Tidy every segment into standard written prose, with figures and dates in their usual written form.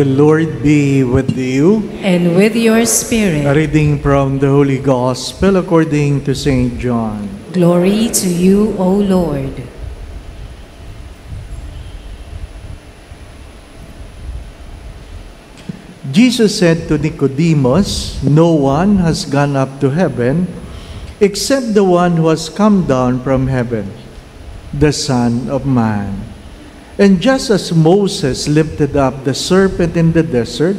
The Lord be with you. And with your spirit. A reading from the Holy Gospel according to St. John. Glory to you, O Lord. Jesus said to Nicodemus, "No one has gone up to heaven except the one who has come down from heaven, the Son of Man. And just as Moses lifted up the serpent in the desert,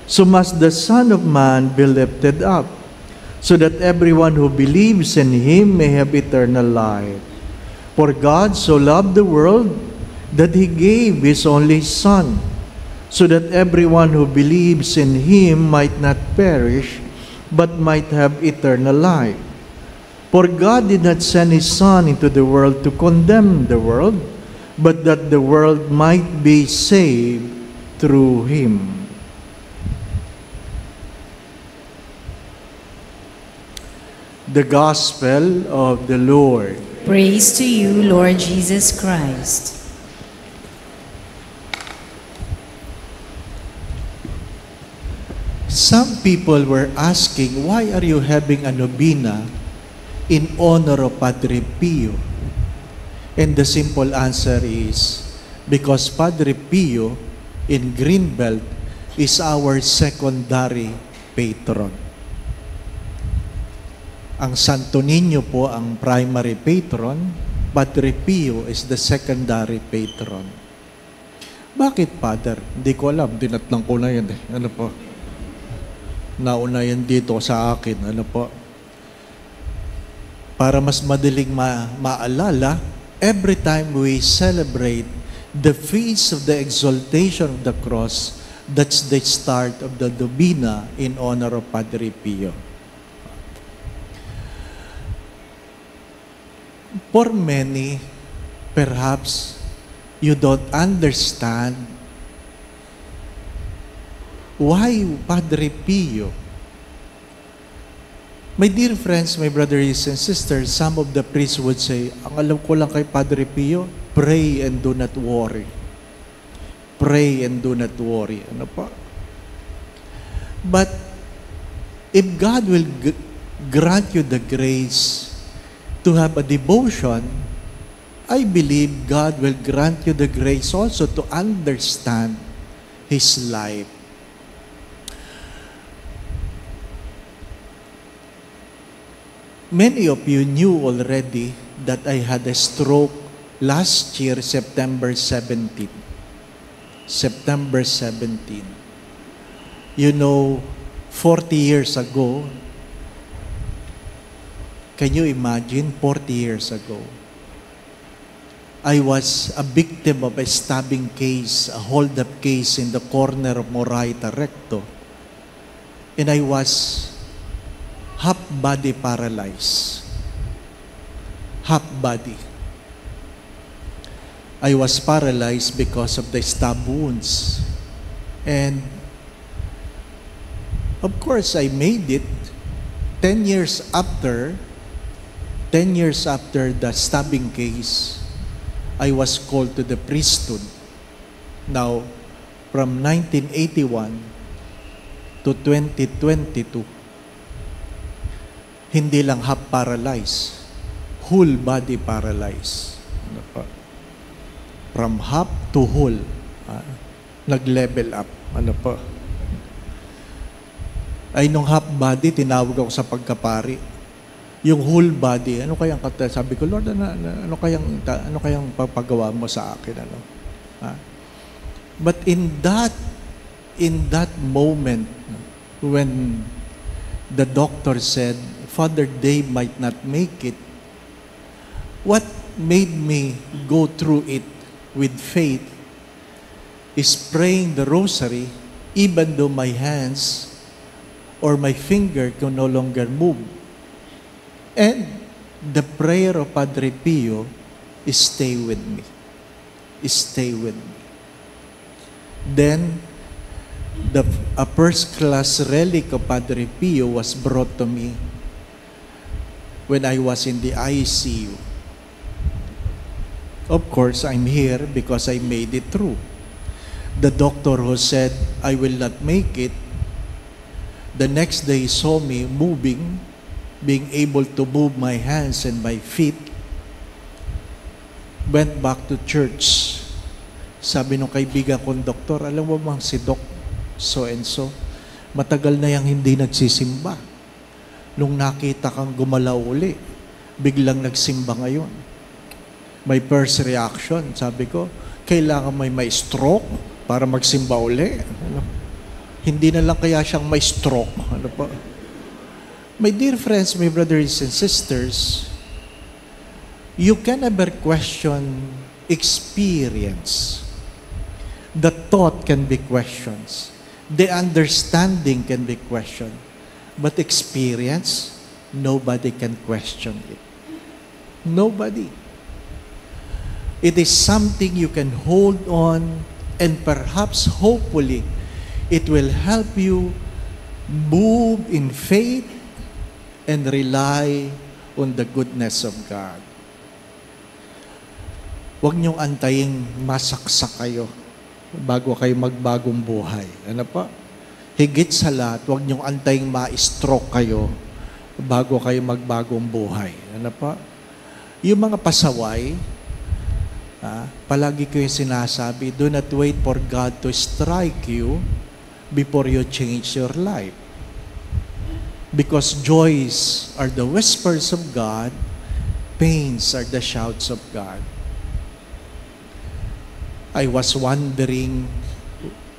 so must the Son of Man be lifted up, so that everyone who believes in him may have eternal life. For God so loved the world that he gave his only Son, so that everyone who believes in him might not perish, but might have eternal life. For God did not send his Son into the world to condemn the world, but that the world might be saved through him." The Gospel of the Lord. Praise to you, Lord Jesus Christ. Some people were asking, why are you having a novena in honor of Padre Pio? And the simple answer is, because Padre Pio in Greenbelt is our secondary patron. Ang Santo Niño po ang primary patron, Padre Pio is the secondary patron. Bakit, Father? Hindi ko alam, dinatlang ko na yan eh. Ano po? Nauna yan dito sa akin, ano po? Para mas madaling maalala, every time we celebrate the feast of the exaltation of the cross, that's the start of the novena in honor of Padre Pio. For many, perhaps you don't understand why Padre Pio. My dear friends, my brothers and sisters, some of the priests would say, ang alam ko lang kay Padre Pio, pray and do not worry. Pray and do not worry. Ano pa? But if God will grant you the grace to have a devotion, I believe God will grant you the grace also to understand His life. Many of you knew already that I had a stroke last year, September 17. September 17. You know, 40 years ago, can you imagine 40 years ago? I was a victim of a stabbing case, a hold-up case in the corner of Moraita Recto. And I was half body paralyzed. Half body. I was paralyzed because of the stab wounds. And of course, I made it 10 years after the stabbing case. I was called to the priesthood. Now, from 1981 to 2022, hindi lang half paralyzed, whole body paralyzed. Ano pa? From half to whole. Nag-level up. Ano pa? Ay, nung half body, tinawag ako sa pagkapari. Yung whole body, ano kayang sabi ko, Lord, ano kayang papagawa mo sa akin? Ano? But in that moment, when the doctor said, Father Dave might not make it, what made me go through it with faith is praying the rosary even though my hands or my finger can no longer move. And the prayer of Padre Pio is stay with me. Stay with me. Then, a first-class relic of Padre Pio was brought to me when I was in the ICU. Of course, I'm here because I made it through. The doctor who said, I will not make it. The next day, he saw me moving, being able to move my hands and my feet. Went back to church. Sabi nung kaibigan kong doktor, alam mo bang si Doc so and so, matagal na yang hindi nagsisimba. Nung nakita kang gumalaw uli, biglang nagsimba ngayon. May first reaction, sabi ko, kailangan may stroke para magsimba uli. Hindi na lang kaya siyang may stroke. Ano po? My dear friends, my brothers and sisters, you can never question experience. The thought can be questioned. The understanding can be questioned. But experience, nobody can question it. Nobody. It is something you can hold on, and perhaps, hopefully, it will help you move in faith and rely on the goodness of God. Huwag niyong antayin masaksak kayo bago kayo magbagong buhay. Ano pa? Higit sa lahat, huwag niyong antayin ma-stroke kayo bago kayo magbagong buhay. Ano pa? Yung mga pasaway, palagi ko yung sinasabi, do not wait for God to strike you before you change your life. Because joys are the whispers of God, pains are the shouts of God. I was wondering,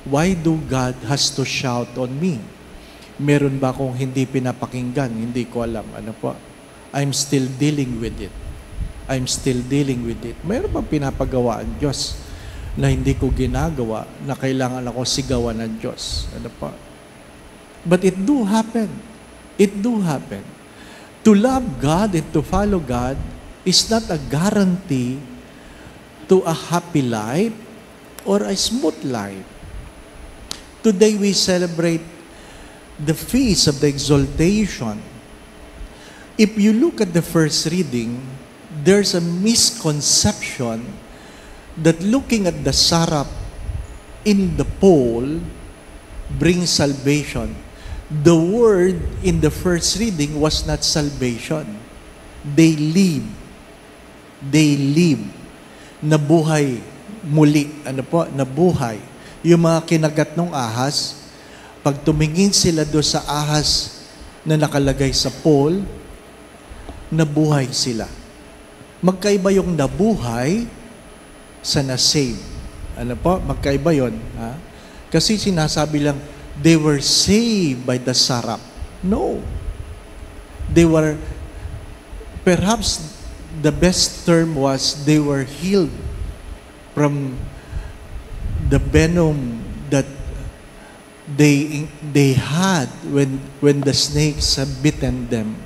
why do God has to shout on me? Meron ba akong hindi pinapakinggan? Hindi ko alam. Ano po? I'm still dealing with it. I'm still dealing with it. Meron ba pinapagawa ang Diyos na hindi ko ginagawa, na kailangan ako sigawan ng Diyos? Ano po? But it do happen. It do happen. To love God and to follow God is not a guarantee to a happy life or a smooth life. Today we celebrate the feast of the exaltation. If you look at the first reading, there's a misconception that looking at the sarap in the pole brings salvation. The word in the first reading was not salvation. They live. They live. Nabuhay muli. Ano po? Nabuhay. Yung mga kinagat ng ahas, pag tumingin sila doon sa ahas na nakalagay sa pole, nabuhay sila. Magkaiba yung nabuhay sa na-save. Ano po? Magkaiba yun. Ha? Kasi sinasabi lang, they were saved by the sarap. No. They were, perhaps the best term was, they were healed from the venom that they had when the snakes have bitten them.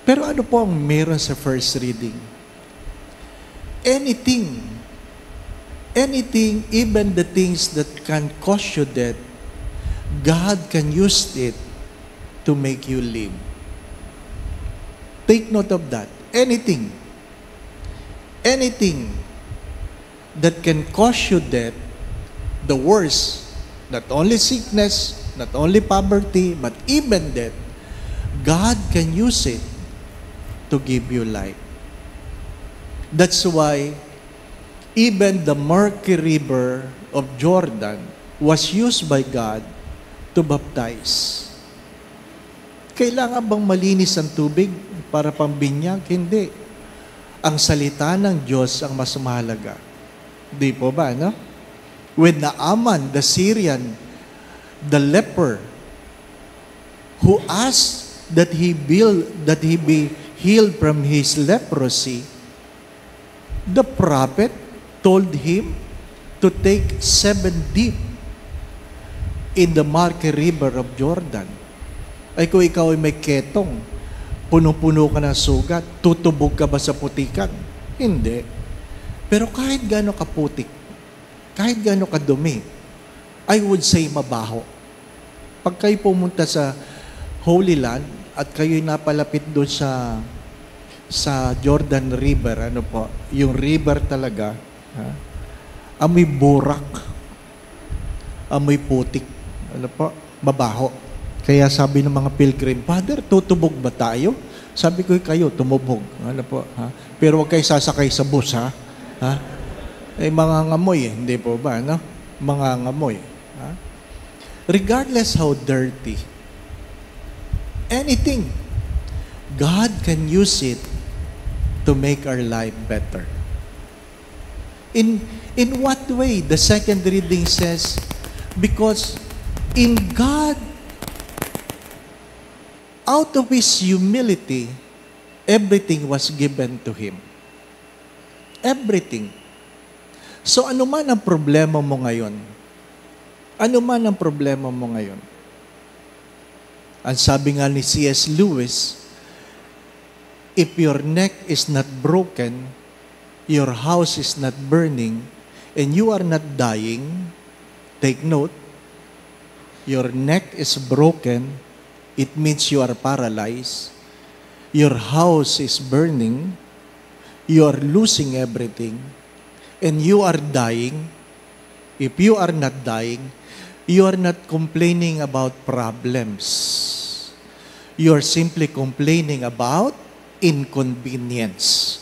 Pero ano po ang meron sa first reading? Anything, even the things that can cause you death, God can use it to make you live. Take note of that. Anything that can cause you death, the worst, not only sickness, not only poverty, but even death, God can use it to give you life. That's why even the murky river of Jordan was used by God to baptize. Kailangan bang malinis ang tubig para pambinyag? Hindi. Ang salita ng Diyos ang mas mahalaga. Di po ba, no? When Naaman, the Syrian, the leper, who asked that he be healed from his leprosy, the prophet told him to take 7 dip in the murky river of Jordan. Ay kung ikaw ay may ketong, puno-puno ka ng sugat, tutubog ka ba sa putikan? Hindi. Pero kahit gaano kaputik, kahit gaano kadumi, I would say mabaho. Pag kayo pumunta sa Holy Land at kayo'y napalapit doon sa Jordan River, ano po, yung river talaga, amoy burak. amoy putik. Ano po? Mabaho. Kaya sabi ng mga pilgrim, Father, tutubog ba tayo? Sabi ko, kayo, tumubog. Ano po? Ha? Pero huwag kayo sasakay sa bus, ha? Ha? Eh, mga ngamoy, hindi po ba? No? Mga ngamoy. Ha? Regardless how dirty, anything, God can use it to make our life better. In what way? The second reading says, because in God, out of His humility, everything was given to Him. Everything. So ano man ang problema mo ngayon? Ano man ang problema mo ngayon? Ang sabi nga ni C.S. Lewis, if your neck is not broken, your house is not burning, and you are not dying, take note, your neck is broken, it means you are paralyzed, your house is burning, you are losing everything, and you are dying. If you are not dying, you are not complaining about problems. You are simply complaining about inconvenience.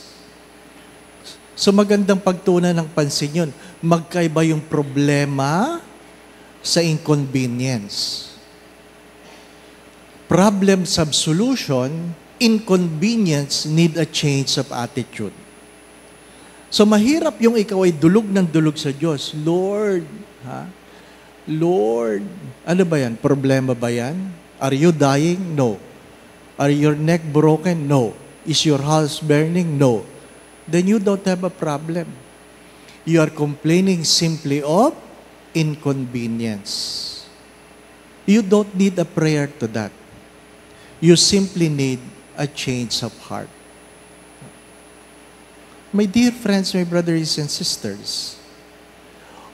So magandang pagtunan ng pansin yun. Magkaiba yung problema sa inconvenience. Problems have solution, inconvenience need a change of attitude. So mahirap yung ikaw ay dulog ng dulog sa Diyos. Lord, ha? Lord, ano ba yan? Problema ba yan? Are you dying? No. Are your neck broken? No. Is your house burning? No. Then you don't have a problem. You are complaining simply of inconvenience. You don't need a prayer to that. You simply need a change of heart. My dear friends, my brothers and sisters,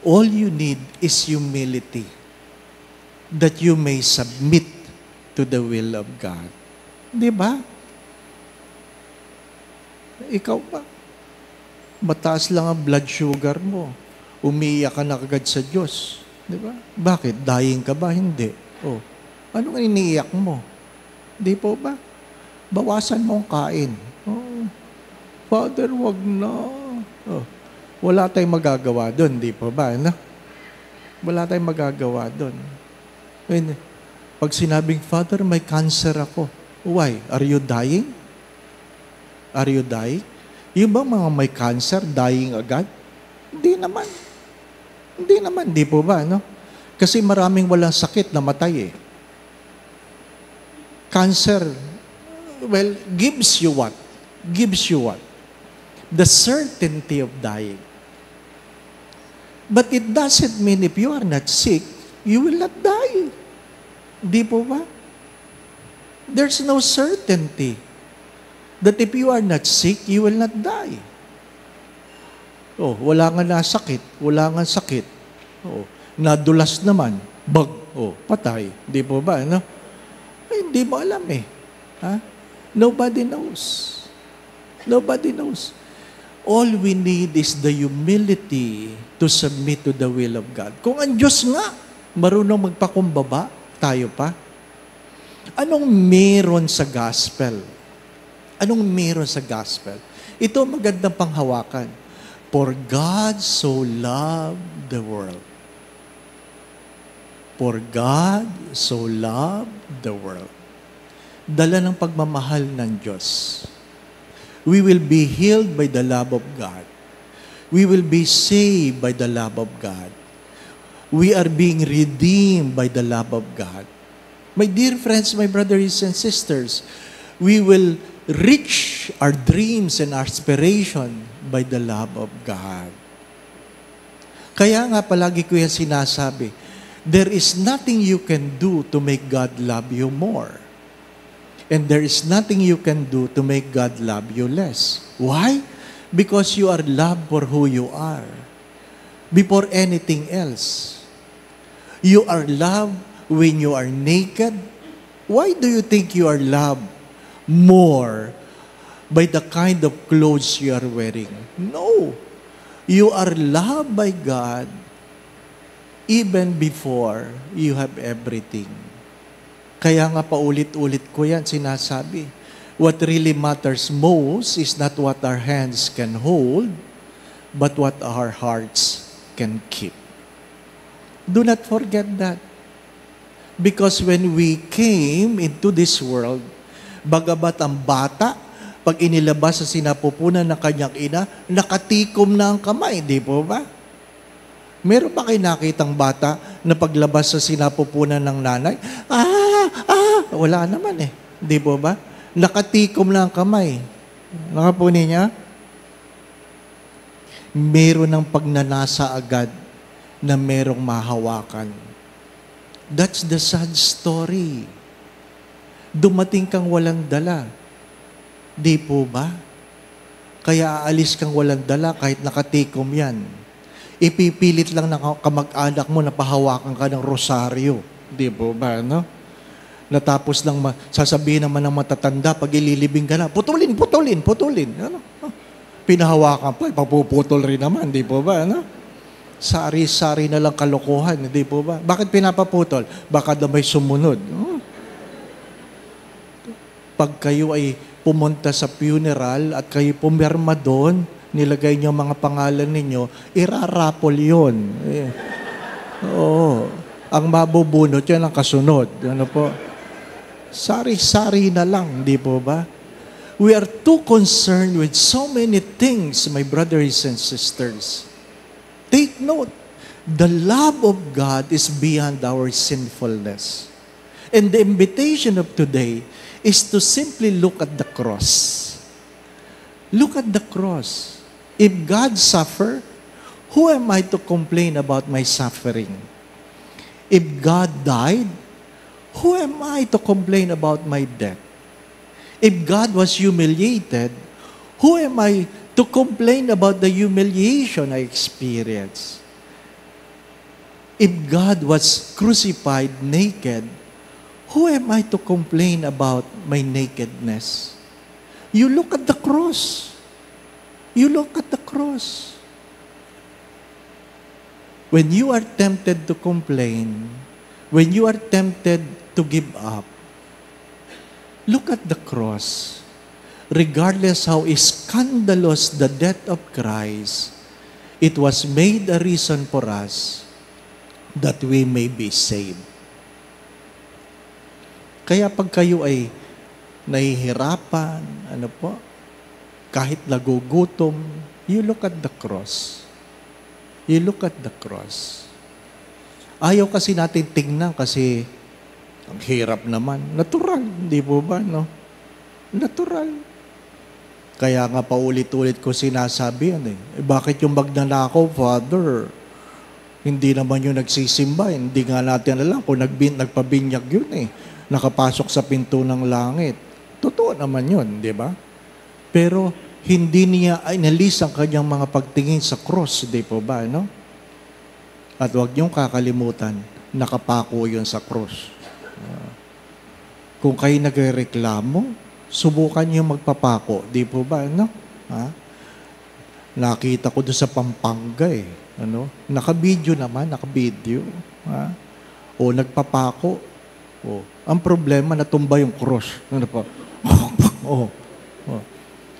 all you need is humility that you may submit to the will of God. Di ba? Ikaw ba? Mataas lang ang blood sugar mo. Umiiyak ka na kagad sa Diyos. Di ba? Bakit? Dying ka ba? Hindi. Oh. Anong iniiyak mo? Di po ba? Bawasan mo ang kain. Oh. Father, wag na. Oh. Wala tayong magagawa doon, di po ba? No? Wala tayong magagawa doon. Pag sinabing, Father, may cancer ako. Why? Are you dying? Are you dying? Yung ba mga may cancer, dying agad? Hindi naman. Hindi naman, di po ba? No? Kasi maraming walang sakit na matay eh. Cancer, well, gives you what? Gives you what? The certainty of dying. But it doesn't mean if you are not sick, you will not die. Di po ba? There's no certainty that if you are not sick, you will not die. Oh, wala nga na sakit, wala nga sakit. Oh, nadulas naman, bag, oh, patay. Di po ba, no? Ay, hindi mo alam eh. Ha? Nobody knows. Nobody knows. All we need is the humility to submit to the will of God. Kung ang Diyos nga, marunong magpakumbaba, tayo pa. Anong meron sa gospel? Anong meron sa gospel? Ito magandang panghawakan. For God so loved the world. For God so loved the world. Dala ng pagmamahal ng Diyos. We will be healed by the love of God. We will be saved by the love of God. We are being redeemed by the love of God. My dear friends, my brothers and sisters, we will reach our dreams and aspiration by the love of God. Kaya nga palagi ko yan sinasabi, there is nothing you can do to make God love you more. And there is nothing you can do to make God love you less. Why? Because you are loved for who you are. Before anything else. You are loved when you are naked. Why do you think you are loved more by the kind of clothes you are wearing? No. You are loved by God even before you have everything. Kaya nga paulit-ulit ko yan sinasabi. What really matters most is not what our hands can hold, but what our hearts can keep. Do not forget that. Because when we came into this world, bagamat ang bata, pag inilabas sa sinapupunan ng kanyang ina, nakatikom na ang kamay, di po ba? Meron ba kayo nakitang bata na paglabas sa sinapupunan ng nanay? Wala naman eh. Di po ba? Nakatikom na ang kamay. Nakapuni niya? Meron ng pagnanasa agad na merong mahawakan. That's the sad story. Dumating kang walang dala. Di po ba? Kaya aalis kang walang dala kahit nakatikom yan. Ipipilit lang ng kamag-anak mo na pahawakan ka ng rosaryo. Di po ba, no? Natapos lang sasabihin naman ng matatanda, pag ililibing ka na, putulin. Ano? Pinahawakan pa, papuputol rin naman, di po ba? Ano? Sari-sari na lang kalokohan, di po ba? Bakit pinapaputol? Baka daw may sumunod. Pag kayo ay pumunta sa funeral at kayo pumirma doon, nilagay niyo mga pangalan ninyo, irarapol yun. Oo. Ang mabubunot, yan ang kasunod. Ano po? Sari-sari na lang, di po ba? We are too concerned with so many things, my brothers and sisters. Take note, the love of God is beyond our sinfulness. And the invitation of today is to simply look at the cross. Look at the cross. If God suffered, who am I to complain about my suffering? If God died, who am I to complain about my death? If God was humiliated, who am I to complain about the humiliation I experienced? If God was crucified naked, who am I to complain about my nakedness? You look at the cross. You look at the cross. When you are tempted to complain, when you are tempted to give up, look at the cross. Regardless how scandalous the death of Christ, it was made a reason for us that we may be saved. Kaya pag kayo ay nahihirapan, kahit nagugutom, you look at the cross. You look at the cross. Ayaw kasi natin tingnan kasi ang hirap naman. Natural, di po ba, no? Natural. Kaya nga paulit-ulit ko sinasabi yan bakit yung magnanakaw, Father? Hindi naman yung nagsisimba. Hindi nga natin alam kung nagpabinyag yun nakapasok sa pinto ng langit. Totoo naman yun, di ba? Pero hindi niya inalis ang kanyang mga pagtingin sa cross, di po ba, no? At huwag niyong kakalimutan, nakapako yun sa cross. Kung kayo nagreklamo, subukan niyo magpapako, di po ba, no? Nakita ko doon sa Pampanga Naka-video naman, naka-video. O nagpapako. Ang problema, natumba yung cross. Ano po?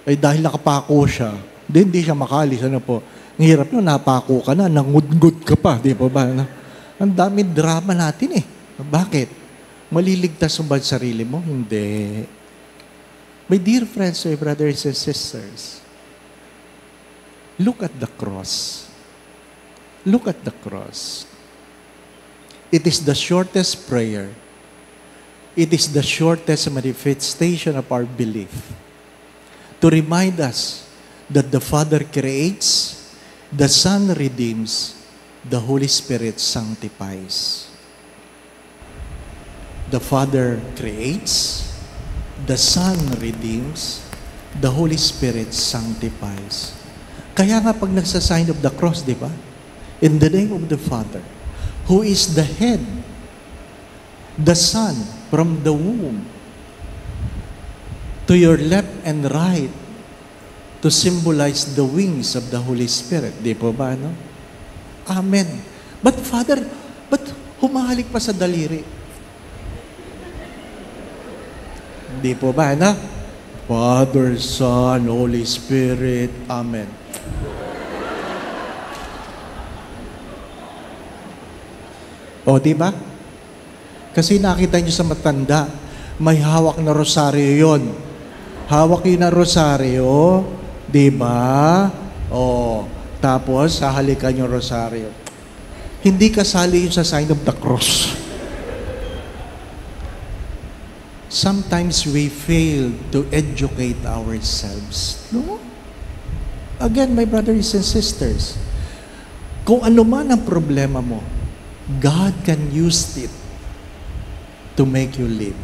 Ay dahil nakapako siya, hindi siya makalis. Ang hirap nyo, napako ka na, nangudngud ka pa, di ba ba? Ang dami drama natin Bakit? Maliligtas mo ba sarili mo? Hindi. My dear friends, my brothers and sisters, look at the cross. Look at the cross. It is the shortest prayer. It is the shortest manifestation of our belief to remind us that the Father creates, the Son redeems, the Holy Spirit sanctifies. The Father creates, the Son redeems, the Holy Spirit sanctifies. Kaya nga pag nagsasign of the cross, di ba? In the name of the Father, who is the head, the Son from the womb, to your left and right, to symbolize the wings of the Holy Spirit. Di po ba, no? Amen. But Father, ba't humahalik pa sa daliri? Hindi po ba, na? Father, Son, Holy Spirit, Amen. O, di ba? Kasi nakita niyo sa matanda, may hawak na rosaryo yon. Hawak yun na rosaryo, di ba? O, tapos hahalikan yung rosaryo. Hindi kasali yun sa sign of the cross. Sometimes we fail to educate ourselves. No? Again, my brothers and sisters, kung ano man ang problema mo, God can use it to make you live.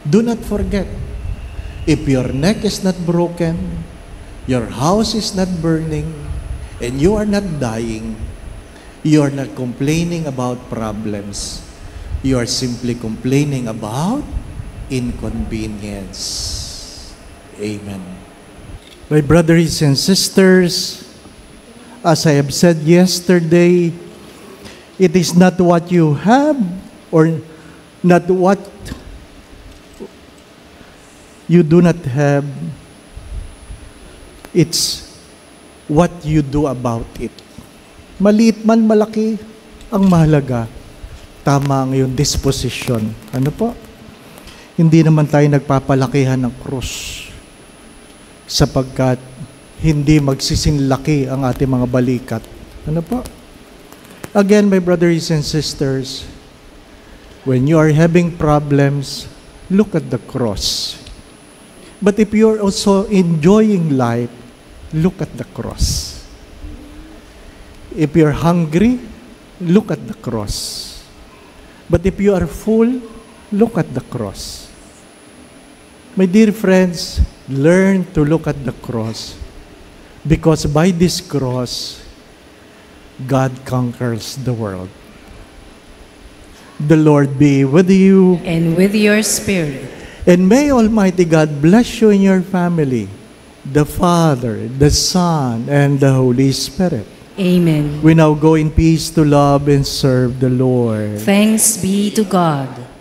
Do not forget, if your neck is not broken, your house is not burning, and you are not dying, you are not complaining about problems. You are simply complaining about inconvenience. Amen. My brothers and sisters, as I have said yesterday, it is not what you have or not what you do not have. It's what you do about it. Maliit man, malaki, ang mahalaga, tama ang iyong disposition. Ano po? Hindi naman tayo nagpapalakihan ng krus sapagkat hindi magsisinlaki ang ating mga balikat. Ano po? Again, my brothers and sisters, when you are having problems, look at the cross. But if you are also enjoying life, look at the cross. If you're hungry, look at the cross. But if you are full, look at the cross. My dear friends, learn to look at the cross because by this cross, God conquers the world. The Lord be with you. And with your spirit. And may Almighty God bless you and your family, the Father, the Son, and the Holy Spirit. Amen. We now go in peace to love and serve the Lord. Thanks be to God.